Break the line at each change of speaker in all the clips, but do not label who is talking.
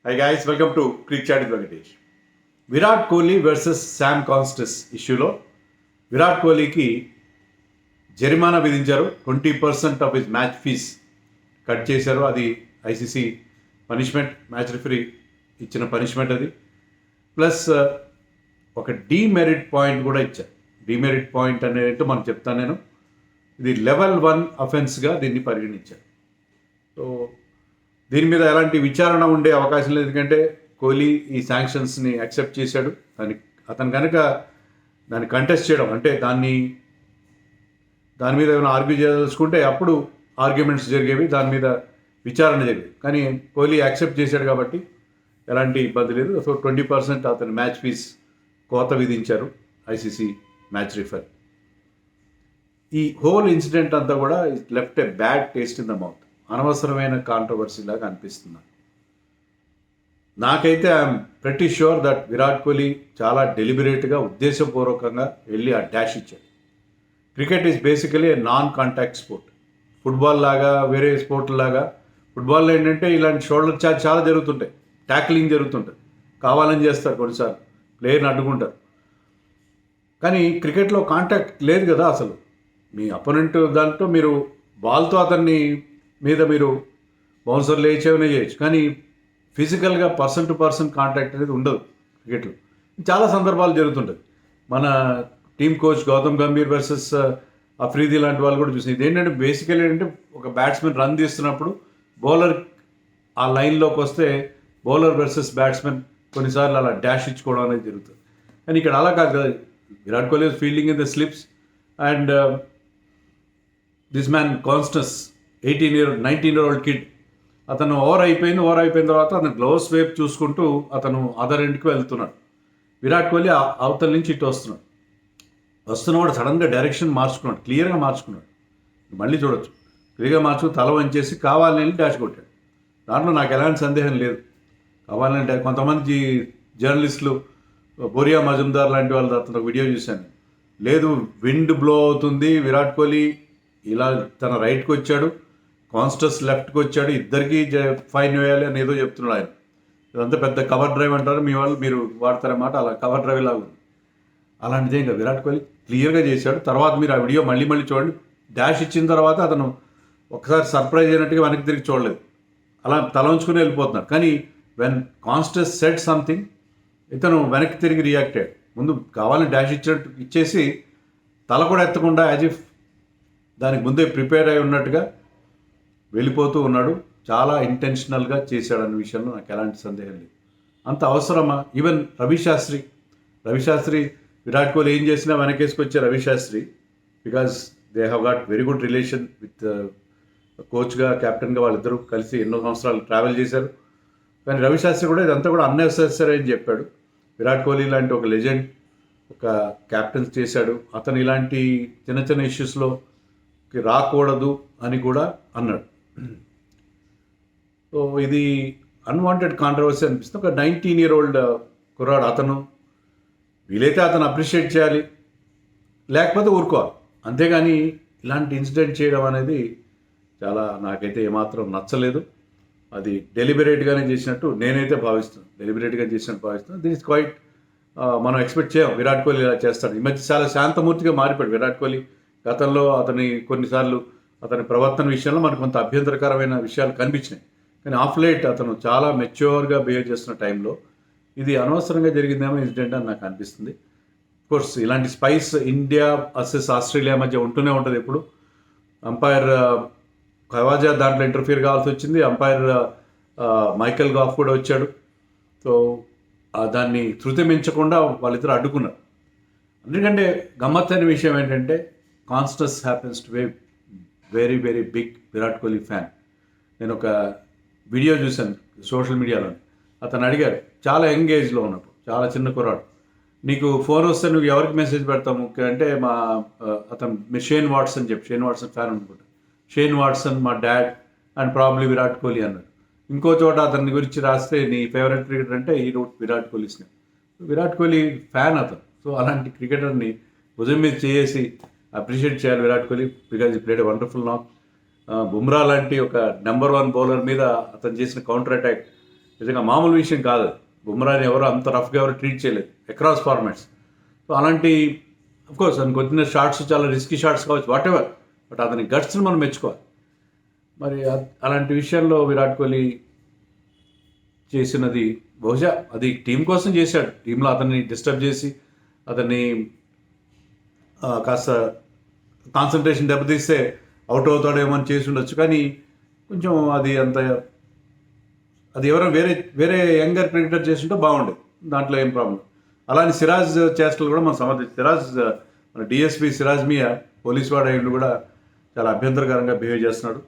Hi guys, welcome to Creek Chat with Venkatesh. Virat Kohli versus Sam Konstas ఇష్యూలో విరాట్ కోహ్లీకి జరిమానా విధించారు. 20% of his match fees cut చేశారు. అది ఐసీసీ పనిష్మెంట్, మ్యాచ్ రిఫరీ ఇచ్చిన పనిష్మెంట్ అది. ప్లస్ ఒక డీమెరిట్ పాయింట్ కూడా ఇచ్చారు. డీమెరిట్ పాయింట్ అనేది మనం చెప్తాను నేను. ఇది లెవెల్ 1 అఫెన్స్గా దీన్ని పరిగణించారు. సో దీని మీద ఎలాంటి విచారణ ఉండే అవకాశం లేదు, ఎందుకంటే కోహ్లీ ఈ శాంక్షన్స్ని యాక్సెప్ట్ చేశాడు. అతను కనుక దాన్ని కంటెస్ట్ చేయడం అంటే దాని మీద ఏమైనా ఆర్గ్యూ చేయదలుచుకుంటే అప్పుడు ఆర్గ్యుమెంట్స్ జరిగేవి, దాని మీద విచారణ జరిగేది. కానీ కోహ్లీ యాక్సెప్ట్ చేశాడు కాబట్టి ఎలాంటి ఇబ్బంది లేదు. సో 20% అతని మ్యాచ్ ఫీజ్ కోత విధించారు ఐసీసీ మ్యాచ్ రిఫరీ. ఈ హోల్ ఇన్సిడెంట్ అంతా కూడా left A bad taste in the mouth. అనవసరమైన కాంట్రవర్సీ లాగా అనిపిస్తుంది నాకైతే. I'm pretty sure that Virat Kohli చాలా డెలిబరేట్గా, ఉద్దేశపూర్వకంగా వెళ్ళి ఆ డాష్ ఇచ్చాడు. Cricket is basically A non contact sport. Football లాగా, వేరే స్పోర్ట్ లాగా ఫుట్బాల్లో ఏంటంటే ఇలాంటి షోల్డర్ చార్జ్ చాలా జరుగుతుంటాయి, ట్యాక్లింగ్ జరుగుతుంటుంది, కావాలని చేస్తారు కొన్నిసార్లు, ప్లేయర్ని అడ్డుకుంటారు. కానీ క్రికెట్లో కాంటాక్ట్ లేదు కదా అసలు. మీ అపోనెంట్ దాంట్లో మీరు బాల్తో అతన్ని మీద మీరు బౌన్సర్ లేచేవనే చేయొచ్చు, కానీ ఫిజికల్గా పర్సన్ టు పర్సన్ కాంటాక్ట్ అనేది ఉండదు క్రికెట్లో. చాలా సందర్భాలు జరుగుతుంటుంది. మన team coach Gautam Gambhir versus Afridi లాంటి వాళ్ళు కూడా చూసి. ఇది ఏంటంటే బేసికలీ ఏంటంటే ఒక బ్యాట్స్మెన్ రన్ తీస్తున్నప్పుడు బౌలర్ ఆ లైన్లోకి వస్తే బౌలర్ వర్సెస్ బ్యాట్స్మెన్ కొన్నిసార్లు అలా డాష్ ఇచ్చుకోవడం అనేది జరుగుతుంది. కానీ ఇక్కడ అలా కాదు కదా. Virat Kohli fielding in the slips and this man Konstas 19-year-old kid, అతను ఓవర్ అయిపోయిన తర్వాత అతను గ్లౌస్ వైపు చూసుకుంటూ అతను అదర్ ఎండ్కి వెళ్తున్నాడు. విరాట్ కోహ్లీ అవతల నుంచి ఇటు వస్తున్నవాడు సడన్గా డైరెక్షన్ మార్చుకున్నాడు, క్లియర్గా మార్చుకున్నాడు. మళ్ళీ చూడొచ్చు, క్లియర్గా మార్చుకుని తల వంచేసి కావాలని వెళ్ళి డాష్ కొట్టాడు. దాంట్లో నాకు ఎలాంటి సందేహం లేదు. కావాలని కొంతమంది జర్నలిస్టులు, బోరియా మజుందార్ లాంటి వాళ్ళు అతను వీడియో చూశాను. లేదు, విండ్ బ్లో అవుతుంది, విరాట్ కోహ్లీ ఇలా తన రైట్కి వచ్చాడు, కాన్స్టస్ లెఫ్ట్కి వచ్చాడు, ఇద్దరికి ఫైన్ వేయాలి అని ఏదో చెప్తున్నాడు ఆయన. ఇదంతా పెద్ద కవర్ డ్రైవ్ అంటారు మీ వాళ్ళు, మీరు వాడతారన్నమాట. అలా కవర్ డ్రైవ్ లాగా ఉంది. అలాంటిదే ఇంకా విరాట్ కోహ్లీ క్లియర్గా చేశాడు. తర్వాత మీరు ఆ వీడియో మళ్ళీ చూడండి. డాష్ ఇచ్చిన తర్వాత అతను ఒకసారి సర్ప్రైజ్ అయినట్టుగా వెనక్కి తిరిగి చూడలేదు, అలా తల ఉంచుకుని వెళ్ళిపోతున్నారు. కానీ వెన్ కాన్స్టస్ సెడ్ సంథింగ్, ఇతను వెనక్కి తిరిగి రియాక్ట్ అయ్యాడు. ముందు కావాలని డాష్ ఇచ్చేసి తల కూడా ఎత్తకుండా యాజ్ ఇఫ్ దానికి ముందే ప్రిపేర్ అయి ఉన్నట్టుగా వెళ్ళిపోతూ ఉన్నాడు. చాలా ఇంటెన్షనల్గా చేశాడన్న విషయంలో నాకు ఎలాంటి సందేహం లేదు. అంత అవసరమా? ఈవెన్ రవిశాస్త్రి విరాట్ కోహ్లీ ఏం చేసినా వెనకేసుకొచ్చే Ravi Shastri, because they have got very good relation with కోచ్గా, కెప్టెన్గా వాళ్ళిద్దరూ కలిసి ఎన్నో సంవత్సరాలు ట్రావెల్ చేశారు. కానీ రవిశాస్త్రి కూడా ఇదంతా కూడా అన్నెసెసరీ అని చెప్పాడు. విరాట్ కోహ్లీ లాంటి ఒక లెజెండ్ ఒక క్యాప్టెన్స్ చేశాడు, అతను ఇలాంటి చిన్న చిన్న ఇష్యూస్లో రాకూడదు అని కూడా అన్నాడు. సో ఇది అన్వాంటెడ్ కాంట్రవర్సీ అనిపిస్తుంది. ఒక 19-year-old కుర్రాడు, అతను వీలైతే అతను అప్రిషియేట్ చేయాలి, లేకపోతే ఊరుకోవాలి. అంతేగాని ఇలాంటి ఇన్సిడెంట్ చేయడం అనేది చాలా నాకైతే ఏమాత్రం నచ్చలేదు. అది డెలిబరేట్గానే చేసినట్టు నేనైతే భావిస్తున్నాను. దిస్ ఇస్ క్వైట్, మనం ఎక్స్పెక్ట్ చేయం విరాట్ కోహ్లీ ఇలా చేస్తాడు. ఈ మధ్య చాలా శాంతమూర్తిగా మారిపోయాడు విరాట్ కోహ్లీ. గతంలో కొన్నిసార్లు అతని ప్రవర్తన విషయంలో మనకు కొంత అభ్యంతరకరమైన విషయాలు కనిపించినాయి. కానీ ఆఫ్ లైట్ అతను చాలా మెచ్యూర్గా బిహేవ్ చేస్తున్న టైంలో ఇది అనవసరంగా జరిగిందేమో ఇన్సిడెంట్ అని నాకు అనిపిస్తుంది. కోర్స్ ఇలాంటి స్పైస్ ఇండియా వర్సెస్ ఆస్ట్రేలియా మధ్య ఉంటూనే ఉంటుంది ఎప్పుడు. అంపైర్ ఖవాజా దాంట్లో ఇంటర్ఫియర్ కావాల్సి వచ్చింది. అంపైర్ మైకెల్ గాఫ్ కూడా వచ్చాడు. సో దాన్ని శృతి మించకుండా వాళ్ళిద్దరు అడ్డుకున్నారు. ఎందుకంటే గమ్మత్తైన విషయం ఏంటంటే Konstas happens to be very very big Virat Kohli fan. నేను ఒక వీడియో చూశాను సోషల్ మీడియాలో. అతను అడిగారు, చాలా యంగ్ ఏజ్లో ఉన్నప్పుడు, చాలా చిన్న కుర్రాడు, నీకు ఫోన్ వస్తే నువ్వు ఎవరికి మెసేజ్ పెడతావు అంటే అతను షేన్ వాట్సన్ ఫ్యాన్ అనుకుంటా. షేన్ వాట్సన్ మా dad and probably Virat Kohli అన్నాడు. ఇంకో చోట అతని గురించి రాస్తే నీ ఫేవరెట్ క్రికెటర్ అంటే ఈ రూట్ విరాట్ కోహ్లీస్. విరాట్ కోహ్లీ ఫ్యాన్ అతను. సో అలాంటి క్రికెటర్ని భుజం మీద చేసి అప్రిషియేట్ చేయాలి విరాట్ కోహ్లీ, బికాజ్ ఈ ప్లేడ్ వండర్ఫుల్ నాక్. బుమ్రా లాంటి ఒక నెంబర్ 1 బౌలర్ మీద అతను చేసిన కౌంటర్ అటాక్ నిజంగా మామూలు విషయం కాదు. బుమ్రాని ఎవరు అంత రఫ్గా ఎవరు ట్రీట్ చేయలేదు అక్రాస్ ఫార్మాట్స్. సో అలాంటి కోర్స్ అతనికి వచ్చిన షాట్స్ చాలా రిస్కీ షాట్స్ కావచ్చు, వాట్ ఎవర్, బట్ అతని గట్స్ని మనం మెచ్చుకోవాలి. మరి అలాంటి విషయాల్లో విరాట్ కోహ్లీ చేసినది బహుశా అది టీం కోసం చేశాడు. టీంలో అతన్ని డిస్టర్బ్ చేసి అతన్ని కాస్త కాన్సన్ట్రేషన్ దెబ్బతీస్తే అవుట్ అవుతాడేమో అని చేసి ఉండొచ్చు. కానీ కొంచెం అది ఎవరైనా వేరే యంగర్ క్రికెటర్ చేస్తుంటే బాగుండేది, దాంట్లో ఏం ప్రాబ్లం. అలానే సిరాజ్ చేష్టలు కూడా మనం సమర్థించి మన డిఎస్పీ సిరాజ్ మియా పోలీస్ వాడు అయ్యిండు కూడా చాలా అభ్యంతరకరంగా బిహేవ్ చేస్తున్నాడు.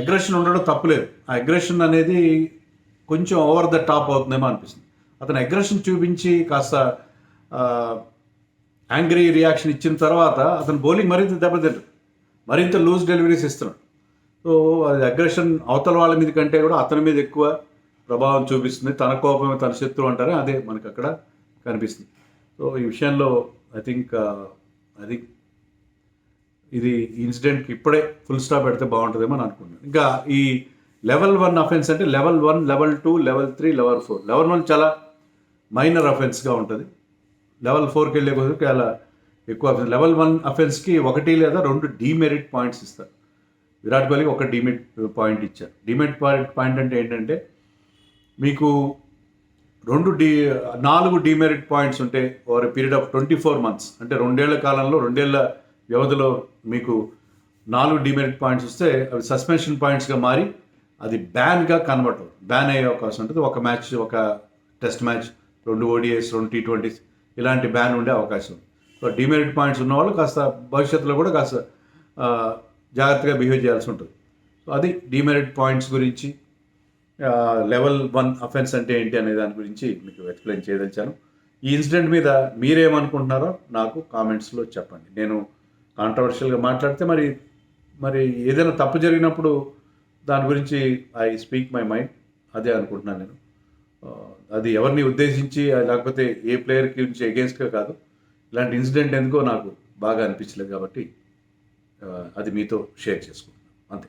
అగ్రెషన్ ఉండడం తప్పులేదు, ఆ అగ్రెషన్ అనేది కొంచెం ఓవర్ ద టాప్ అవుతుందేమో అనిపిస్తుంది. అతను అగ్రెషన్ చూపించి కాస్త యాంగ్రీ రియాక్షన్ ఇచ్చిన తర్వాత అతను బౌలింగ్ మరింత దెబ్బతింటాడు, మరింత లూజ్ డెలివరీస్ ఇస్తున్నాడు. సో అది అగ్రెషన్ అవతల వాళ్ళ మీద కంటే కూడా అతని మీద ఎక్కువ ప్రభావం చూపిస్తుంది. తన కోపమే తన శత్రువు అంటారే, అదే మనకు అక్కడ కనిపిస్తుంది. సో ఈ విషయంలో ఐ థింక్ ఇది ఇన్సిడెంట్కి ఇప్పుడే ఫుల్ స్టాప్ పెడితే బాగుంటుందేమో అని అనుకుంటున్నాను. ఇంకా ఈ లెవెల్ 1 అఫెన్స్ అంటే level 1, level 2, level 3, level 4. Level 1 చాలా మైనర్ అఫెన్స్గా ఉంటుంది. లెవెల్ 4కి వెళ్ళే కొద్దిగా చాలా ఎక్కువ అఫెన్స్. లెవెల్ 1 అఫెన్స్కి 1 లేదా 2 డీమెరిట్ పాయింట్స్ ఇస్తారు. విరాట్ కోహ్లీకి 1 డీమెరిట్ పాయింట్ ఇచ్చారు. డీమెరిట్ పాయింట్ అంటే ఏంటంటే మీకు 4 డీమెరిట్ పాయింట్స్ ఉంటే ఓవర్ పీరియడ్ ఆఫ్ 24 months, అంటే 2 ఏళ్ల కాలంలో 2 ఏళ్ల వ్యవధిలో మీకు 4 డీమెరిట్ పాయింట్స్ వస్తే అవి సస్పెన్షన్ పాయింట్స్గా మారి అది బ్యాన్గా కన్వర్ట్ అవుతుంది, బ్యాన్ అయ్యే అవకాశం ఉంటుంది. ఒక మ్యాచ్, ఒక టెస్ట్ మ్యాచ్, 2 ODIs, 2 T20s ఇలాంటి బ్యాన్ ఉండే అవకాశం ఉంది. సో డీమెరిట్ పాయింట్స్ ఉన్నవాళ్ళు కాస్త భవిష్యత్తులో కూడా కాస్త జాగ్రత్తగా బిహేవ్ చేయాల్సి ఉంటుంది. సో అది డీమెరిట్ పాయింట్స్ గురించి, లెవెల్ 1 అఫెన్స్ అంటే ఏంటి అనే దాని గురించి మీకు ఎక్స్ప్లెయిన్ చేయదలిచాను. ఈ ఇన్సిడెంట్ మీద మీరేమనుకుంటున్నారో నాకు కామెంట్స్లో చెప్పండి. నేను కాంట్రవర్షియల్గా మాట్లాడితే మరి ఏదైనా తప్పు జరిగినప్పుడు దాని గురించి ఐ స్పీక్ మై మైండ్, అదే అనుకుంటున్నాను నేను. అది ఎవరిని ఉద్దేశించి లేకపోతే ఏ ప్లేయర్కి నుంచి ఎగెన్స్ట్గా కాదు. ఇలాంటి ఇన్సిడెంట్ ఎందుకో నాకు బాగా అనిపించలేదు కాబట్టి అది మీతో షేర్ చేసుకుంటున్నాను, అంతే.